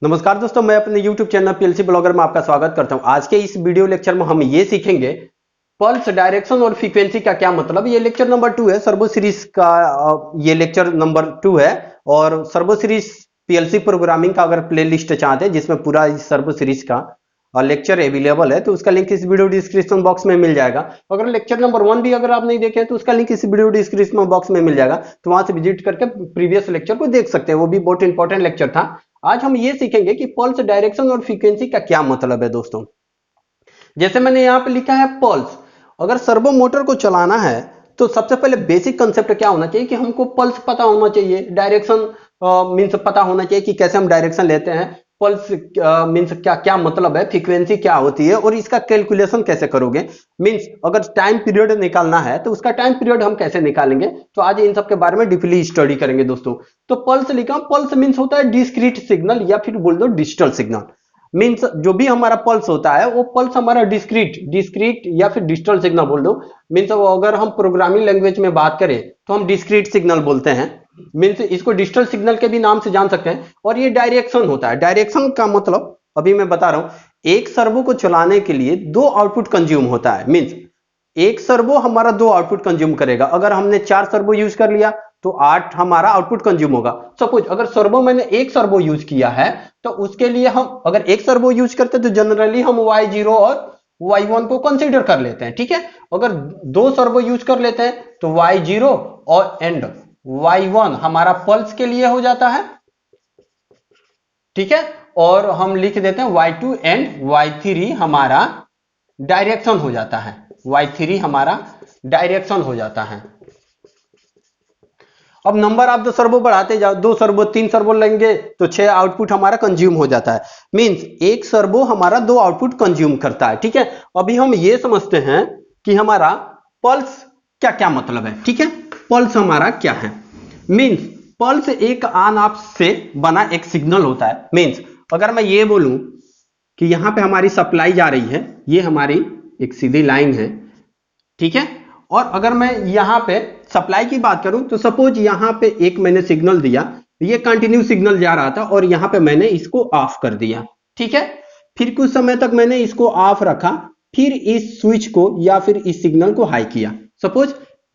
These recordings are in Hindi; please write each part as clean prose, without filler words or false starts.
नमस्कार दोस्तों, मैं अपने YouTube चैनल पीएलसी ब्लॉगर में आपका स्वागत करता हूं। आज के इस वीडियो लेक्चर में हम ये सीखेंगे पल्स, डायरेक्शन और फ्रीक्वेंसी का क्या मतलब। ये लेक्चर नंबर 2 है, सर्वो सीरीज का। ये लेक्चर नंबर 2 है और सर्वो सीरीज पीएलसी प्रोग्रामिंग का अगर प्लेलिस्ट चाहते हैं जिसमें पूरा इस सर्वो सीरीज का लेक्चर अवेलेबल है तो उसका लिंक इस वीडियो डिस्क्रिप्शन बॉक्स में मिल जाएगा। अगर लेक्चर नंबर 1 भी अगर आप नहीं देखे तो उसका लिंक इस वीडियो डिस्क्रिप्शन बॉक्स में मिल जाएगा, तो वहां से विजिट करके प्रीवियस लेक्चर को देख सकते हैं। वो भी बहुत इंपॉर्टेंट लेक्चर था। आज हम ये सीखेंगे कि पल्स, डायरेक्शन और फ्रीक्वेंसी का क्या मतलब है दोस्तों। जैसे मैंने यहाँ पे लिखा है पल्स, अगर सर्वो मोटर को चलाना है तो सबसे पहले बेसिक कंसेप्ट क्या होना चाहिए कि हमको पल्स पता होना चाहिए, डायरेक्शन मीन्स पता होना चाहिए कि कैसे हम डायरेक्शन लेते हैं, पल्स मीन्स क्या क्या मतलब है, फ्रीक्वेंसी क्या होती है और इसका कैलकुलेशन कैसे करोगे। मीन्स अगर टाइम पीरियड निकालना है तो उसका टाइम पीरियड हम कैसे निकालेंगे, तो आज इन सब के बारे में डीपली स्टडी करेंगे दोस्तों। तो पल्स लिखा, पल्स मीन्स होता है डिस्क्रीट सिग्नल या फिर बोल दो डिजिटल सिग्नल। मीन्स जो भी हमारा पल्स होता है वो पल्स हमारा डिस्क्रीट या फिर डिजिटल सिग्नल बोल दो। मीन्स अगर हम प्रोग्रामिंग लैंग्वेज में बात करें तो हम डिस्क्रीट सिग्नल बोलते हैं। मीन्स इसको डिजिटल सिग्नल के भी नाम से जान सकते हैं। और ये डायरेक्शन होता है। डायरेक्शन का मतलब अभी मैं बता रहा हूं, एक सर्वो को चलाने के लिए 2 आउटपुट कंज्यूम होता है। मीन्स एक सर्वो हमारा 2 आउटपुट कंज्यूम करेगा। अगर हमने 4 सर्वो यूज कर लिया तो 8 हमारा आउटपुट कंज्यूम होगा। सपोज अगर सर्वो मैंने एक सर्वो यूज किया है तो उसके लिए हम अगर एक सर्वो यूज करते हैं तो जनरली हम Y0 और Y1 को कंसीडर कर लेते हैं, ठीक है। अगर 2 सर्वो यूज कर लेते हैं तो Y0 और एंड Y1 हमारा पल्स के लिए हो जाता है, ठीक है। और हम लिख देते हैं Y2 एंड Y3 हमारा डायरेक्शन हो जाता है। Y3 हमारा डायरेक्शन हो जाता है। अब नंबर आप दो सर्वो बढ़ाते जाओ, 2 सर्वो 3 सर्वो लेंगे तो 6 आउटपुट हमारा कंज्यूम हो जाता है। मींस एक सर्वो हमारा 2 आउटपुट कंज्यूम करता है, ठीक है। अभी हम ये समझते हैं कि हमारा पल्स क्या क्या मतलब है, ठीक है। पल्स हमारा क्या है। मींस पल्स एक ऑन ऑफ से बना एक सिग्नल होता है। मींस अगर मैं ये बोलूं कि यहां पे हमारी सप्लाई जा रही है, ये हमारी एक सीधी लाइन है, ठीक है। और अगर मैं यहां पे सप्लाई की बात करूं तो सपोज यहां पे एक मैंने सिग्नल दिया, ये कंटिन्यू सिग्नल जा रहा था और यहां पे मैंने इसको ऑफ कर दिया, ठीक है। फिर कुछ समय तक मैंने इसको ऑफ रखा, फिर इस स्विच को या फिर इस सिग्नल को हाई किया। सपोज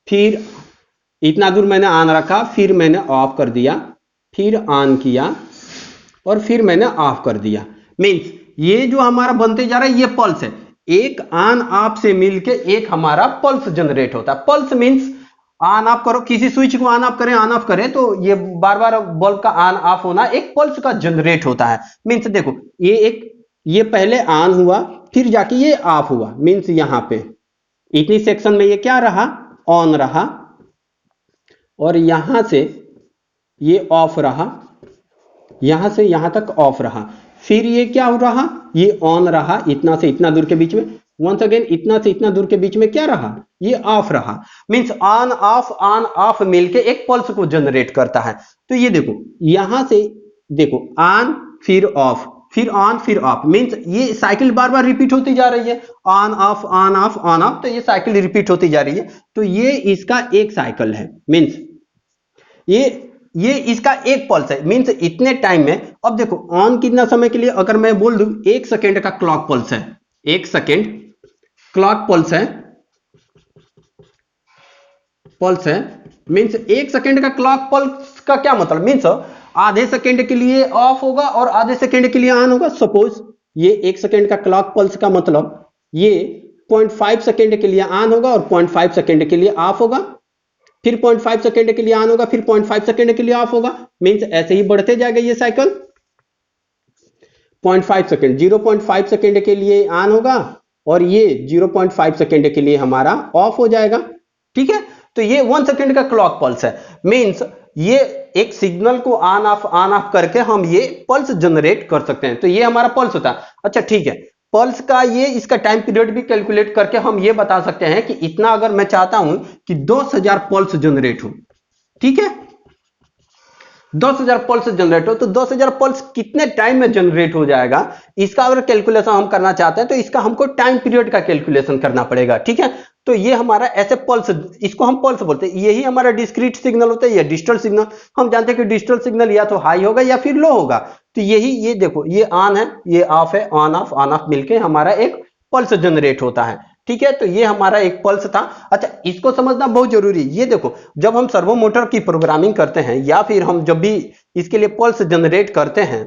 फिर इतना दूर मैंने ऑन रखा, फिर मैंने ऑफ कर दिया, फिर ऑन किया और फिर मैंने ऑफ कर दिया। मीन्स ये जो हमारा बनते जा रहा है ये पल्स है। एक ऑन ऑफ से मिलके एक हमारा पल्स जनरेट होता है। पल्स मींस ऑन ऑफ करो, किसी स्विच को ऑन ऑफ करें तो ये बार बार बल्ब का ऑन ऑफ होना एक पल्स का जनरेट होता है। मींस देखो ये पहले ऑन हुआ फिर जाके ये ऑफ हुआ। मींस यहां पे इतनी सेक्शन में ये क्या रहा, ऑन रहा, और यहां से ये ऑफ रहा, यहां से यहां तक ऑफ रहा, फिर ये क्या हो रहा, ये ऑन रहा, इतना से इतना दूर के बीच में, वंस अगेन इतना से इतना दूर के बीच में क्या रहा, ये ऑफ रहा। मींस ऑन ऑफ मिलके एक पल्स को जनरेट करता है। तो ये देखो यहां से देखो ऑन फिर ऑफ, फिर ऑन फिर ऑफ। मींस ये साइकिल बार बार रिपीट होती जा रही है, on off on off on off, तो ये साइकिल रिपीट होती जा रही है। तो ये इसका एक साइकिल है। मींस ये इसका एक पल्स है। मींस इतने टाइम में, अब देखो ऑन कितना समय के लिए, अगर मैं बोल दूं 1 सेकेंड का क्लॉक पल्स है, 1 सेकेंड क्लॉक पल्स है। मींस 1 सेकेंड का क्लॉक पल्स का क्या मतलब, मींस आधे सेकेंड के लिए ऑफ होगा और आधे सेकेंड के लिए ऑन होगा। सपोज ये 1 सेकेंड का क्लॉक पल्स का मतलब ये 0.5 सेकेंड के लिए ऑन होगा और 0.5 सेकेंड के लिए ऑफ होगा, फिर 0.5 सेकेंड के लिए ऑन होगा, फिर 0.5 सेकेंड के लिए ऑफ होगा। मींस ऐसे ही बढ़ते जाएगा ये साइकिल। 0.5 सेकेंड 0.5 सेकेंड के लिए ऑन होगा और ये 0.5 सेकेंड के लिए हमारा ऑफ हो जाएगा, ठीक है। तो ये 1 सेकेंड का क्लॉक पल्स है। मींस ये एक सिग्नल को ऑन ऑफ करके हम ये पल्स जनरेट कर सकते हैं। तो ये हमारा पल्स होता है। अच्छा ठीक है, पल्स का ये इसका टाइम पीरियड भी कैलकुलेट करके हम ये बता सकते हैं कि इतना अगर मैं चाहता हूं कि 10,000 पल्स जनरेट हो, ठीक है, 10,000 पल्स जनरेट हो तो 10,000 पल्स कितने टाइम में जनरेट हो जाएगा, इसका अगर कैलकुलेशन हम करना चाहते हैं तो इसका हमको टाइम पीरियड का कैलकुलेशन करना पड़ेगा, ठीक है। तो ये हमारा ऐसे पल्स, इसको हम पल्स बोलते हैं। यही हमारा डिस्क्रीट सिग्नल होता है या डिजिटल सिग्नल। हम जानते हैं कि डिजिटल सिग्नल या तो हाई होगा या फिर लो होगा। तो यही ये देखो, ये ऑन है, ये ऑफ है, ऑन ऑफ मिलके हमारा एक पल्स जनरेट होता है। ठीक है, तो ये हमारा एक पल्स था। अच्छा, इसको समझना बहुत जरूरी है। ये देखो, जब हम सर्वो मोटर की प्रोग्रामिंग करते हैं या फिर हम जब भी इसके लिए पल्स जनरेट करते हैं,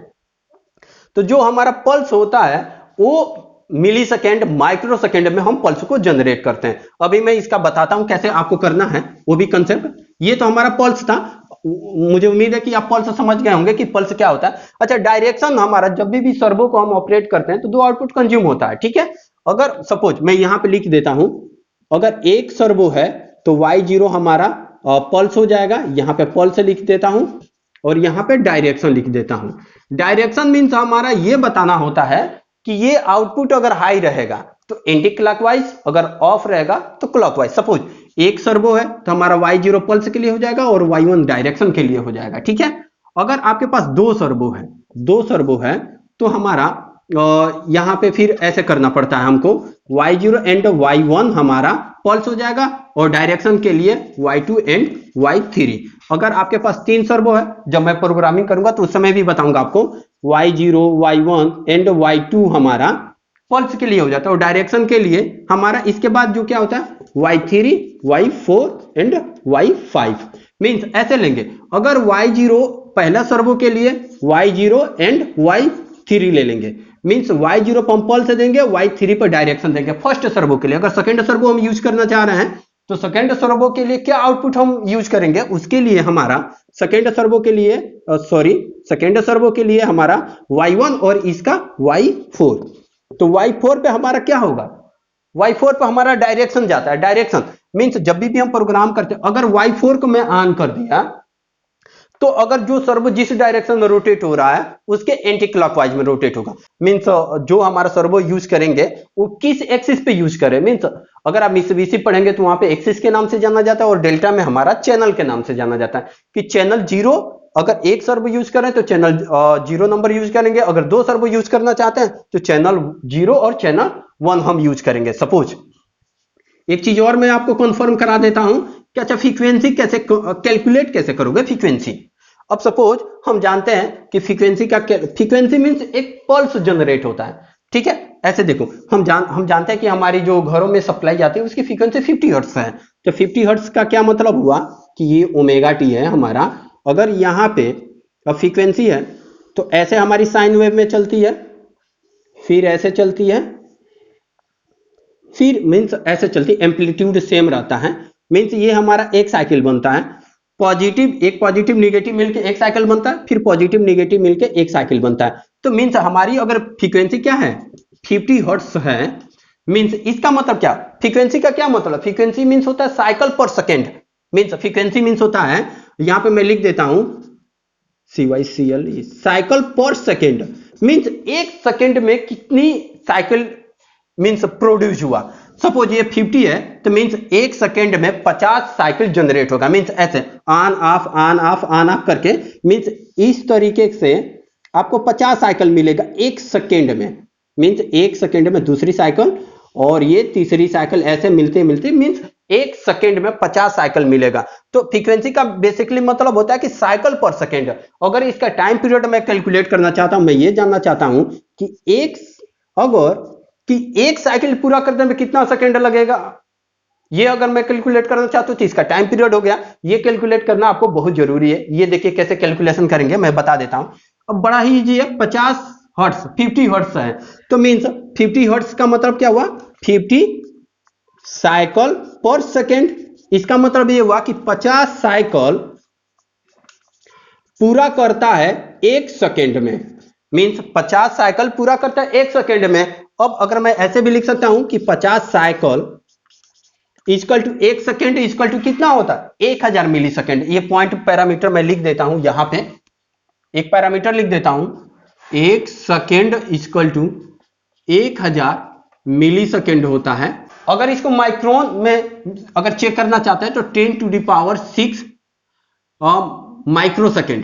तो जो हमारा पल्स होता है वो मिली सेकेंड, माइक्रो सेकेंड में हम पल्स को जनरेट करते हैं। अभी मैं इसका बताता हूं कैसे आपको करना है, वो भी कंसेप्ट। ये तो हमारा पल्स था, मुझे उम्मीद है कि आप पल्स समझ गए होंगे कि पल्स क्या होता है। अच्छा, डायरेक्शन हमारा, जब भी सर्वो को हम ऑपरेट करते हैं तो दो आउटपुट कंज्यूम होता है। ठीक है, अगर सपोज मैं यहां पे लिख देता हूं, अगर एक सर्वो है तो y0 हमारा पल्स हो जाएगा, यहां पे पल्स लिख देता हूं और यहां पे डायरेक्शन लिख देता हूं। डायरेक्शन मीन्स हमारा ये बताना होता है कि ये आउटपुट अगर हाई रहेगा तो एंटी क्लॉकवाइज, अगर ऑफ रहेगा तो क्लॉकवाइज। सपोज एक सर्वो है तो हमारा y0 पल्स के लिए हो जाएगा और y1 डायरेक्शन के लिए हो जाएगा। ठीक है, अगर आपके पास दो सर्वो है तो हमारा यहां पे फिर ऐसे करना पड़ता है हमको, y0 एंड y1 हमारा पल्स हो जाएगा और डायरेक्शन के लिए y2 एंड y3। अगर आपके पास तीन सर्वो है, जब मैं प्रोग्रामिंग करूंगा तो उस समय भी बताऊंगा आपको, y0 y1 एंड y2 हमारा पल्स के लिए हो जाता है और डायरेक्शन के लिए हमारा इसके बाद जो क्या होता है y3 y4 and y5। Means ऐसे लेंगे, अगर y0 पहला सर्वो के लिए y0 एंड y3 ले लेंगे, मींस y0 पर हम पल्स देंगे, y3 पर डायरेक्शन देंगे फर्स्ट सर्वो के लिए। अगर सेकंड सर्वो हम यूज करना चाह रहे हैं तो सेकंड सर्वो के लिए क्या आउटपुट हम यूज करेंगे, उसके लिए हमारा सेकंड सर्वो के लिए हमारा y1 और इसका y4। तो y4 पे हमारा क्या होगा, y4 पे हमारा डायरेक्शन जाता है। डायरेक्शन मींस जब भी हम प्रोग्राम करते हैं, अगर y4 को मैं ऑन कर दिया तो अगर जो सर्वो जिस डायरेक्शन में रोटेट हो रहा है उसके एंटी क्लॉकवाइज में रोटेट होगा। मींस जो हमारा सर्वो यूज करेंगे वो किस एक्सिस पे यूज करें। मींस अगर आप मित्सुबिशी पढ़ेंगे तो वहां पे एक्सिस के नाम से जाना जाता है और डेल्टा में हमारा चैनल के नाम से जाना जाता है। कि चैनल 0 अगर एक सर्वो यूज करें तो चैनल 0 नंबर यूज करेंगे, अगर दो सर्वो यूज करना चाहते हैं तो चैनल 0 और चैनल 1 हम यूज करेंगे। सपोज एक चीज और मैं आपको कंफर्म करा देता हूं कि अच्छा फ्रीक्वेंसी कैसे कैलकुलेट कैसे करोगे फ्रीक्वेंसी। अब सपोज हम जानते हैं कि फ्रीक्वेंसी मींस एक पल्स जनरेट होता है। ठीक है, ऐसे देखो, हम जानते हैं कि हमारी जो घरों में सप्लाई जाती है उसकी फ्रीक्वेंसी 50 हर्ट्ज है। तो 50 हर्ट्ज का क्या मतलब हुआ कि ये ओमेगा टी है हमारा। अगर यहाँ पे अब फ्रीक्वेंसी है तो ऐसे हमारी साइन वेव में चलती है, फिर ऐसे चलती है, फिर मीन्स ऐसे चलती, एम्पलीट्यूड सेम रहता है। मीन्स ये हमारा एक साइकिल बनता है, एक पॉजिटिव निगेटिव मिलके एक साइकिल बनता है, फिर पॉजिटिव निगेटिव मिलके एक साइकिल बनता है। तो मीन्स हमारी अगर फ्रीक्वेंसी क्या है 50 हर्ट्ज है, मीन्स इसका मतलब क्या, फ्रीक्वेंसी का क्या मतलब, फ्रीक्वेंसी मीन्स होता है साइकिल पर सेकेंड। मीन्स फ्रीक्वेंसी मीन्स होता है, यहां पे मैं लिख देता हूं CYCL, साइकिल पर सेकेंड। मीन्स एक सेकेंड में कितनी साइकिल मीन्स प्रोड्यूस हुआ। सपोज ये 50 है तो मीन्स एक सेकेंड में 50 साइकिल जनरेट होगा। मीन्स ऐसे ऑन ऑफ करके, मीन्स इस तरीके से आपको 50 साइकिल मिलेगा एक सेकेंड में। मीन्स एक सेकेंड में दूसरी साइकिल और ये तीसरी साइकिल, ऐसे मिलते मिलते मीन्स एक सेकेंड में 50 साइकिल मिलेगा। तो फ्रीक्वेंसी का बेसिकली मतलब होता है कि साइकिल पर सेकेंड। अगर इसका टाइम पीरियड मैं कैलकुलेट करना चाहता हूं, मैं ये जानना चाहता हूं कि एक साइकिल पूरा करने में कितना सेकेंड लगेगा, ये अगर मैं कैलकुलेट करना चाहता हूं तो इसका टाइम पीरियड हो गया। ये कैलकुलेट करना आपको बहुत जरूरी है। ये देखिए कैसे कैलकुलेशन करेंगे, मैं बता देता हूं। अब बड़ा ही इजी है, 50 हर्ट्ज 50 हर्ट्ज है तो मीन्स 50 हर्ट्ज का मतलब क्या हुआ, 50 साइकिल पर सेकेंड। इसका मतलब ये हुआ कि 50 साइकिल पूरा करता है एक सेकेंड में। मीन्स 50 साइकिल पूरा करता है एक सेकेंड में। अब अगर मैं ऐसे भी लिख सकता हूं कि 50 साइकिल इक्वल टू एक सेकेंड इक्वल टू कितना होता है 1000 मिली सेकेंड। ये पॉइंट पैरामीटर मैं लिख देता हूं, यहां पे एक पैरामीटर लिख देता हूं, एक second equal to 1000 millisecond होता है। अगर इसको माइक्रोन में अगर चेक करना चाहते हैं तो 10⁶ माइक्रो सेकेंड,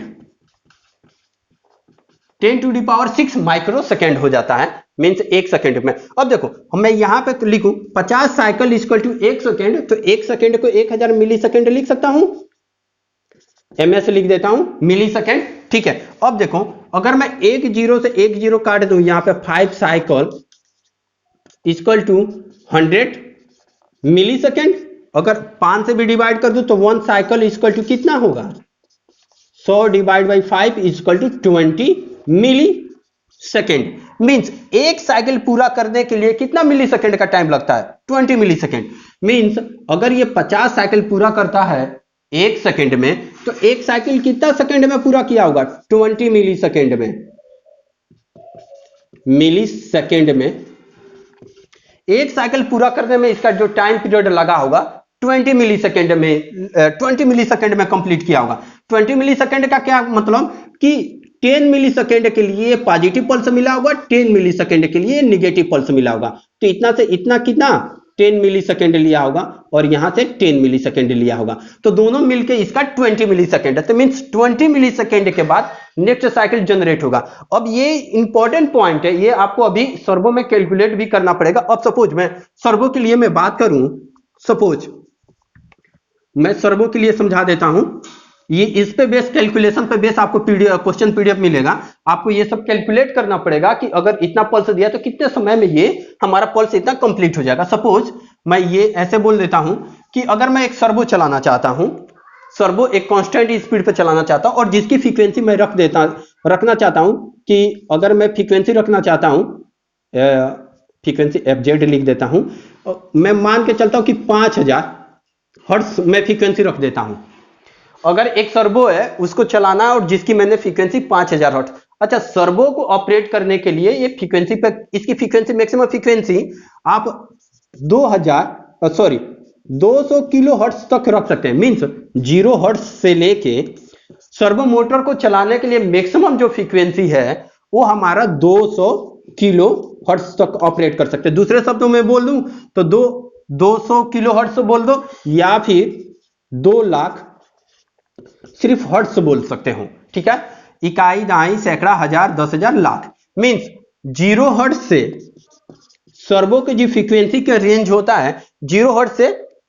10⁶ माइक्रो सेकेंड हो जाता है। मीन्स एक सेकेंड में। अब देखो मैं यहां पे तो लिखूं 50 साइकिल इक्वल टू एक सेकेंड, तो एक सेकेंड को 1000 मिली सेकेंड लिख सकता हूं, ms लिख देता हूं मिली सेकेंड। ठीक है, अब देखो अगर मैं एक जीरो से एक जीरो काट दूं, यहां पे 5 cycle equal to 100 millisecond. अगर 5 से भी डिवाइड कर दूं तो 1 साइकिल इक्वल टू कितना होगा, 100 divide by 5 equal to 20 millisecond. Means एक साइकिल पूरा करने के लिए कितना मिली सेकेंड का टाइम लगता है, 20 मिली सेकेंड। मींस अगर ये 50 साइकिल पूरा करता है एक सेकेंड में, तो एक साइकिल कितना सेकेंड में पूरा किया होगा, 20 मिली सेकेंड में। मिली सेकेंड में एक साइकिल पूरा करने में इसका जो टाइम पीरियड लगा होगा 20 मिली सेकेंड में, 20 मिली सेकेंड में कंप्लीट किया होगा। 20 मिली सेकेंड का क्या मतलब कि 10 मिली सेकेंड के लिए पॉजिटिव पल्स मिला होगा, 10 मिली सेकेंड के लिए नेगेटिव पल्स मिला होगा। तो इतना से इतना कितना 10 मिली सेकेंड लिया होगा और यहां से 10 मिली सेकेंड लिया होगा, तो दोनों मिलकर इसका 20 मिली सेकेंड है। तो मींस 20 मिली सेकेंड के बाद नेक्स्ट साइकिल जनरेट होगा। अब ये इंपॉर्टेंट पॉइंट है, ये आपको अभी सर्वो में कैलकुलेट भी करना पड़ेगा। अब सपोज मैं सर्वो के लिए मैं बात करूं, सपोज मैं सर्वो के लिए समझा देता हूं। ये इस पे बेस कैलकुलेशन पे बेस आपको क्वेश्चन पीडीएफ मिलेगा। आपको ये सब कैलकुलेट करना पड़ेगा कि अगर इतना पल्स दिया तो कितने समय में ये हमारा पल्स इतना कंप्लीट हो जाएगा। सपोज मैं ये ऐसे बोल देता हूं कि अगर मैं एक सर्वो चलाना चाहता हूं, सर्वो एक कांस्टेंट स्पीड पे चलाना चाहता हूं और जिसकी फ्रीक्वेंसी मैं रखना चाहता हूं कि अगर मैं फ्रीक्वेंसी रखना चाहता हूं, फ्रीक्वेंसी एफजेड लिख देता हूं, मैं मान के चलता हूं कि 5000 हर्ट्ज मैं फ्रीक्वेंसी रख देता हूं। अगर एक सर्वो है उसको चलाना है और जिसकी मैंने फ्रीक्वेंसी 5000 हर्ट्ज। अच्छा, सर्वो को ऑपरेट करने के लिए ये फ्रीक्वेंसी पे, इसकी फ्रीक्वेंसी मैक्सिमम फ्रीक्वेंसी आप 200 किलो हर्ट्ज तक रख सकते हैं। मींस 0 हर्ट्ज से लेके सर्वो मोटर को चलाने के लिए मैक्सिमम जो फ्रीक्वेंसी है वो हमारा 200 किलो हर्ट्ज तक ऑपरेट कर सकते हैं। दूसरे शब्दों में बोल दूं तो 200 किलो हर्ट्ज बोल दो या फिर 2 लाख सिर्फ हर्ट्ज बोल सकते हो, ठीक है। इकाई, दहाई, सैकड़ा, हजार, 10,000, लाख। मींस 0 हर्ट्ज से सर्वो की जो फ्रीक्वेंसी का रेंज होता है 0 हर्ट्ज से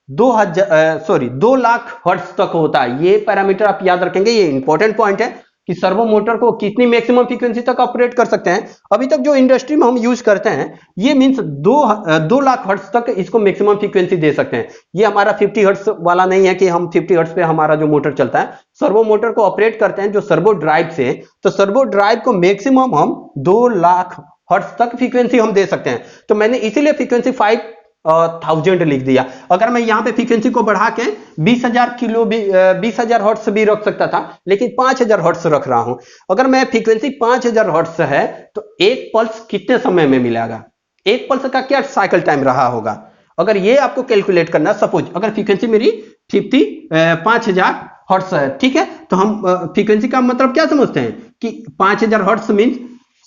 2 लाख हर्ट्ज तक होता है। ये पैरामीटर आप याद रखेंगे, ये इंपॉर्टेंट पॉइंट है कि सर्वो मोटर को कितनी मैक्सिमम फ्रीक्वेंसी तक ऑपरेट कर सकते हैं। अभी तक जो इंडस्ट्री में हम यूज करते हैं ये मींस 2 लाख हर्ट्ज तक इसको मैक्सिमम फ्रीक्वेंसी दे सकते हैं। ये हमारा 50 हर्ट्ज वाला नहीं है कि हम 50 हर्ट्ज पे हमारा जो मोटर चलता है। सर्वो मोटर को ऑपरेट करते हैं जो सर्वो ड्राइव से, तो सर्वो ड्राइव को मैक्सिमम हम 2 लाख हर्ट्ज तक फ्रीक्वेंसी हम दे सकते हैं। तो मैंने इसीलिए फ्रीक्वेंसी 5000 लिख दिया। अगर मैं यहां पे फ्रीक्वेंसी को बढ़ा के 20,000 हर्ट्ज भी रख सकता था, लेकिन 5000 हर्ट्ज रख रहा हूं। अगर मैं फ्रीक्वेंसी 5000 हर्ट्ज है तो एक पल्स कितने समय में मिलेगा, एक पल्स का क्या साइकिल टाइम रहा होगा, अगर ये आपको कैलकुलेट करना। सपोज अगर फ्रीक्वेंसी मेरी 5000 हर्ट्ज है, ठीक है, तो हम फ्रीक्वेंसी का मतलब क्या समझते हैं कि 5000 हर्ट्ज मींस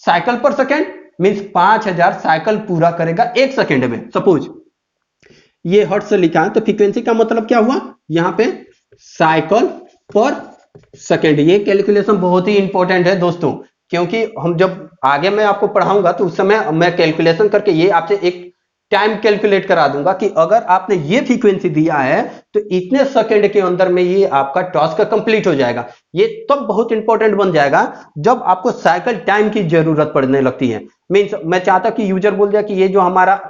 साइकिल पर सेकेंड, मींस 5000 साइकिल पूरा करेगा एक सेकेंड में। सपोज ये हर्ट्ज से लिखा है तो फ्रीक्वेंसी का मतलब क्या हुआ, यहां पे साइकिल पर सेकेंड। ये कैलकुलेशन बहुत ही इंपॉर्टेंट है दोस्तों, क्योंकि हम जब आगे मैं आपको पढ़ाऊंगा तो उस समय मैं कैलकुलेशन करके ये आपसे एक टाइम कैलकुलेट करा दूंगा कि अगर आपने ये फ्रीक्वेंसी दिया है तो इतने सेकंड के अंदर में ये आपका टास्क कंप्लीट हो जाएगा। ये तब बहुत इंपॉर्टेंट बन जाएगा जब आपको साइकिल टाइम की जरूरत पड़ने लगती है। मींस मैं चाहता कि यूजर बोल दिया कि ये जो हमारा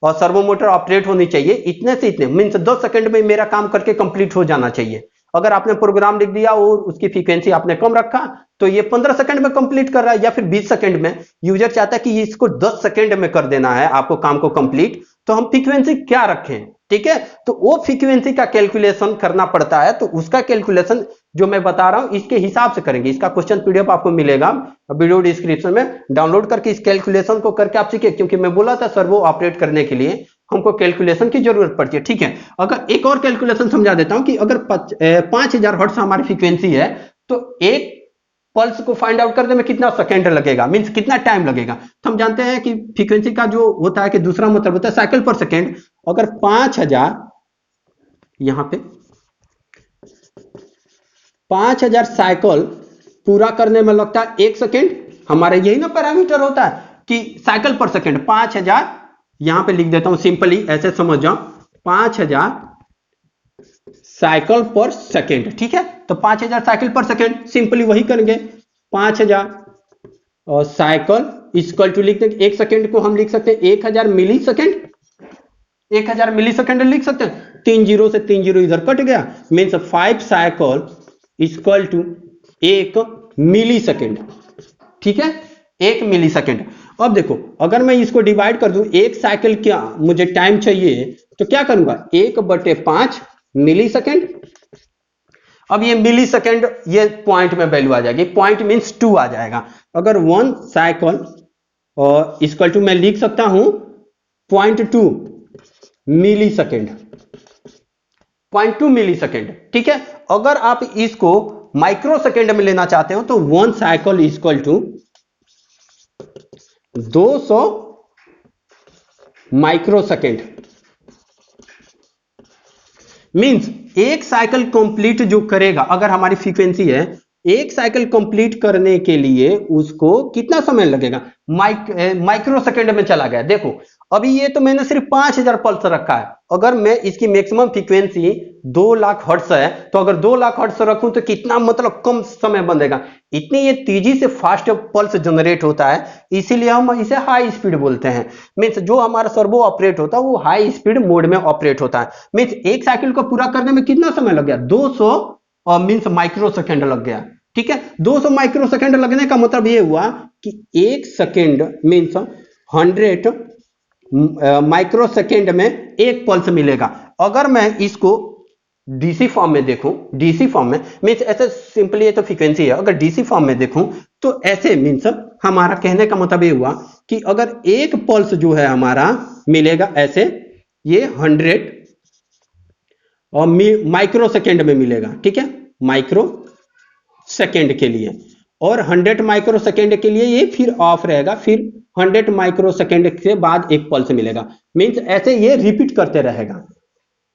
और सर्वो मोटर ऑपरेट होनी चाहिए इतने से इतने, मींस 10 सेकंड में मेरा काम करके कंप्लीट हो जाना चाहिए। अगर आपने प्रोग्राम लिख दिया और उसकी फ्रीक्वेंसी आपने कम रखा तो ये 15 सेकंड में कंप्लीट कर रहा है या फिर 20 सेकंड में। यूजर चाहता है कि इसको 10 सेकंड में कर देना है आपको काम को कंप्लीट, तो हम फ्रीक्वेंसी क्या रखें, ठीक है। तो वो फ्रीक्वेंसी का कैलकुलेशन करना पड़ता है, तो उसका कैलकुलेशन जो मैं बता रहा हूं इसके हिसाब से करेंगे। इसका क्वेश्चन पीडीएफ आपको मिलेगा वीडियो डिस्क्रिप्शन में, डाउनलोड करके इस कैलकुलेशन को करके आप सीखिए, क्योंकि मैं बोला था सर्वो ऑपरेट करने के लिए हमको कैलकुलेशन की जरूरत पड़ती है, ठीक है। अगर एक और कैलकुलेशन समझा देता हूं कि अगर 5000 हर्ट्ज हमारी फ्रीक्वेंसी है तो एक पल्स को फाइंड आउट करने में कितना सेकंड लगेगा, मींस कितना टाइम लगेगा। तो हम जानते हैं कि फ्रीक्वेंसी का जो होता है कि दूसरा मतलब होता है साइकिल पर सेकंड। अगर 5000 यहां पे 5000 साइकिल पूरा करने में लगता है 1 सेकंड, हमारे यही ना पैरामीटर होता है कि साइकिल पर सेकंड। 5000 यहां पे लिख देता हूं सिंपली, ऐसे समझ जाओ, 5000 साइकिल पर सेकंड, ठीक है। तो 5000 साइकिल पर सेकंड सिंपली वही करेंगे, 5000 और साइकिल इक्वल टू लिख देंगे, 1 सेकेंड को हम लिख सकते हैं 1000 मिली सेकेंड, 1000 मिली सेकेंड लिख सकते हैं। 3 जीरो से 3 जीरो इधर कट गया, means 5 cycle equal to 1 millisecond. ठीक है, 1 मिली सेकेंड। अब देखो अगर मैं इसको डिवाइड कर दूं, एक साइकिल क्या मुझे टाइम चाहिए तो क्या करूंगा 1/5 मिली सेकेंड। अब ये मिली सेकेंड ये पॉइंट में वैल्यू आ जाएगी, पॉइंट मीन्स 2 आ जाएगा। अगर 1 साइकिल और इक्वल टू मैं लिख सकता हूं 0.2 मिली सेकेंड, 0.2 मिली सेकेंड। ठीक है, अगर आप इसको माइक्रो सेकेंड में लेना चाहते हो तो 1 cycle equal to 200 microsecond. Means एक साइकिल कंप्लीट जो करेगा, अगर हमारी फ्रीक्वेंसी है एक साइकिल कंप्लीट करने के लिए उसको कितना समय लगेगा, माइक्रो सेकेंड में चला गया। देखो अभी ये तो मैंने सिर्फ 5000 पल्स रखा है, अगर मैं इसकी मैक्सिमम फ्रीक्वेंसी 2 लाख हर्ट्ज है तो अगर 2 लाख हर्ट्ज रखूं तो कितना मतलब कम समय बंधेगा, इतनी ये तेजी से फास्ट पल्स जनरेट होता है, इसीलिए हम इसे हाई स्पीड बोलते हैं। मीन्स जो हमारा सर्वो ऑपरेट होता है वो हाई स्पीड मोड में ऑपरेट होता है। मीन्स एक साइकिल को पूरा करने में कितना समय लग गया, 200 मीन्स माइक्रो सेकेंड लग गया। ठीक है, 200 माइक्रो सेकेंड लगने का मतलब ये हुआ कि 1 सेकेंड मीन्स 100 माइक्रो सेकेंड में 1 पल्स मिलेगा। अगर मैं इसको डीसी फॉर्म में देखूं, डीसी फॉर्म में मीन्स ऐसे सिंपली ये तो फ्रीक्वेंसी है, अगर डीसी फॉर्म में देखूं तो ऐसे मीन्स हमारा कहने का मतलब ये हुआ कि अगर 1 पल्स जो है हमारा मिलेगा ऐसे, ये 100 और माइक्रो सेकेंड में मिलेगा। ठीक है, माइक्रो सेकेंड के लिए, और 100 माइक्रो सेकेंड के लिए ये फिर ऑफ रहेगा, फिर 100 माइक्रो सेकेंड के बाद 1 पल्स मिलेगा। मींस ऐसे ये रिपीट करते रहेगा,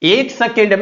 1 सेकेंड में